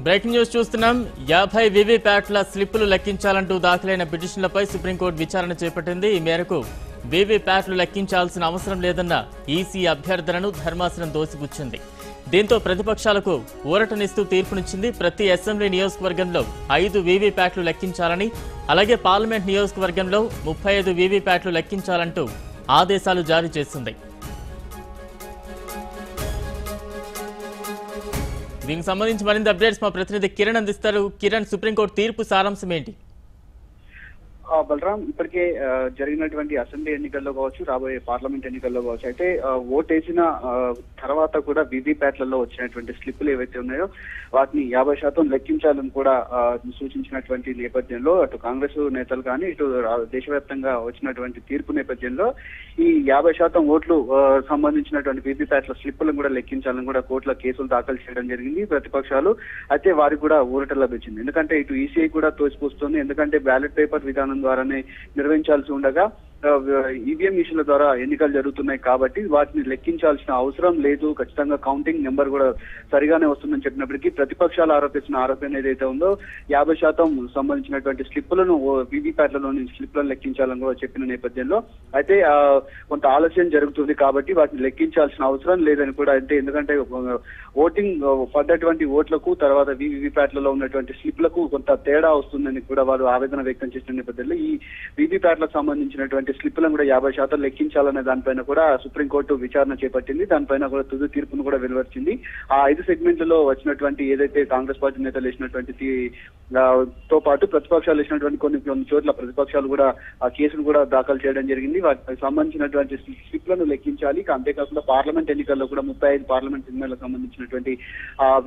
Breaking news చూస్తున్నాం. 50 వీవీప్యాట్ల స్లిప్పులు లెక్కించాలంటూ దాఖలైన పిటిషన్లపై సుప్రీంకోర్టు విచారణ చేపట్టింది. ఈ మేరకు వీవీప్యాట్లు లెక్కించాల్సిన అవసరం లేదన్న ఈసీ అభ్యర్థనను ధర్మాసనం తోసిపుచ్చింది. దీంతో ప్రతిపక్షాలకు ఊరటనిస్తూ తీర్పునిచ్చింది. ప్రతి అసెంబ్లీ నియోజకవర్గంలో 5 వీవీప్యాట్లు లెక్కించాలని, అలాగే పార్లమెంట్ నియోజకవర్గంలో 35 వీవీప్యాట్లు లెక్కించాలంటూ ఆదేశాలు జారీ చేసింది. దీనికి సంబంధించి మరింత అప్డేట్స్ మా ప్రతినిధి కిరణ్ అందిస్తారు. కిరణ్, సుప్రీంకోర్టు తీర్పు సారాంశం ఏంటి? బలరాం, ఇప్పటికే జరిగినటువంటి అసెంబ్లీ ఎన్నికల్లో కావచ్చు, రాబోయే పార్లమెంట్ ఎన్నికల్లో కావచ్చు, అయితే ఓటేసిన తర్వాత కూడా వీవీప్యాట్లలో వచ్చినటువంటి స్లిప్పులు ఏవైతే ఉన్నాయో వాటిని 50% లెక్కించాలని కూడా సూచించినటువంటి నేపథ్యంలో అటు కాంగ్రెస్ నేతలు కానీ ఇటు దేశవ్యాప్తంగా వచ్చినటువంటి తీర్పు నేపథ్యంలో ఈ 50% ఓట్లు సంబంధించినటువంటి వీవీప్యాట్ల స్లిప్పులను కూడా లెక్కించాలని కూడా కోర్టులో కేసులు దాఖలు చేయడం జరిగింది ప్రతిపక్షాలు. అయితే వారికి కూడా ఊరట లభించింది. ఎందుకంటే ఇటు ఈసీఐ కూడా తోసిపోస్తుంది. ఎందుకంటే బ్యాలెట్ పేపర్ విధానం ద్వారానే నిర్వహించాల్సి ఉండగా ఈవీఎం మిషన్ల ద్వారా ఎన్నికలు జరుగుతున్నాయి కాబట్టి వాటిని లెక్కించాల్సిన అవసరం లేదు, ఖచ్చితంగా కౌంటింగ్ నెంబర్ కూడా సరిగానే వస్తుందని చెప్పినప్పటికీ ప్రతిపక్షాలు ఆరోపిస్తున్న ఆరోపణ ఏదైతే ఉందో 50% సంబంధించినటువంటి స్లిప్పులను వీవీప్యాట్లలోని స్లిప్లను లెక్కించాలని కూడా చెప్పిన నేపథ్యంలో అయితే కొంత ఆలస్యం జరుగుతుంది కాబట్టి వాటిని లెక్కించాల్సిన అవసరం లేదని కూడా, అంటే ఎందుకంటే ఓటింగ్ పడ్డటువంటి ఓట్లకు తర్వాత వీవీప్యాట్లలో ఉన్నటువంటి స్లిప్లకు కొంత తేడా వస్తుందని కూడా వారు ఆవేదన వ్యక్తం చేసిన నేపథ్యంలో ఈ వీవీప్యాట్లకు సంబంధించినటువంటి స్లిప్లను కూడా 50% లెక్కించాలనే దానిపైన కూడా సుప్రీంకోర్టు విచారణ చేపట్టింది. దానిపైన కూడా తుది తీర్పును కూడా వెలువరించింది. ఆ 5 సెగ్మెంట్లలో వచ్చినటువంటి ఏదైతే కాంగ్రెస్ పార్టీ నేతలు వేసినటువంటి తో పాటు ప్రతిపక్షాలు వేసినటువంటి కొన్ని చోట్ల ప్రతిపక్షాలు కూడా ఆ కేసును కూడా దాఖలు చేయడం జరిగింది. వాటికి సంబంధించినటువంటి స్లిప్లను లెక్కించాలి. అంతేకాకుండా పార్లమెంట్ ఎన్నికల్లో కూడా 35 పార్లమెంట్ ఎన్నికలకు సంబంధించినటువంటి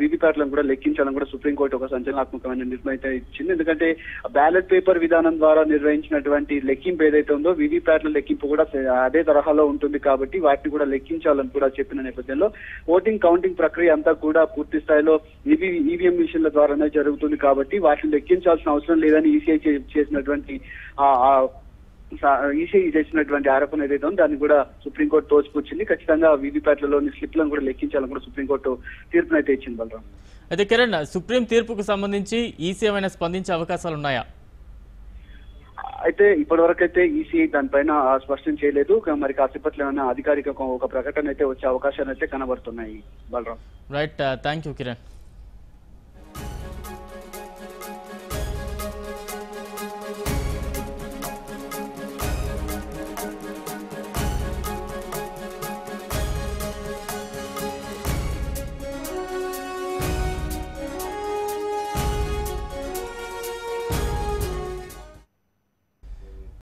వీవీప్యాట్లను కూడా లెక్కించాలని కూడా సుప్రీంకోర్టు ఒక సంచలనాత్మకమైన నిర్ణయం అయితే ఇచ్చింది. ఎందుకంటే బ్యాలెట్ పేపర్ విధానం ద్వారా నిర్వహించినటువంటి లెక్కింపు ఏదైతే ఉందో వీవీప్యాట్ల లెక్కింపు కూడా అదే తరహాలో ఉంటుంది కాబట్టి వాటిని కూడా లెక్కించాలని కూడా చెప్పిన నేపథ్యంలో ఓటింగ్ కౌంటింగ్ ప్రక్రియ అంతా కూడా పూర్తి స్థాయిలో ఈవీఎం మిషన్ల ద్వారానే జరుగుతుంది కాబట్టి వాటిని లెక్కించాల్సిన అవసరం లేదని ఈసీఐ చేసినటువంటి ఆరోపణ ఏదైతే ఉందో దాన్ని కూడా సుప్రీంకోర్టు తోసిపుచ్చింది. ఖచ్చితంగా వీవీప్యాట్లలోని స్లిప్లను కూడా లెక్కించాలని కూడా సుప్రీంకోర్టు తీర్పునైతే ఇచ్చింది. బలరాం, అయితే కిరణ్, సుప్రీం తీర్పుకు సంబంధించి ఈసీ ఏమైనా స్పందించే అవకాశాలు ఉన్నాయా? అయితే ఇప్పటివరకు అయితే ఈసీఐ దానిపైన స్పష్టం చేయలేదు. మరి కాసేపట్లో ఏమైనా అధికారిక ఒక ప్రకటన అయితే వచ్చే అవకాశాలు అయితే కనబడుతున్నాయి. Balram, right, thank you Kiran.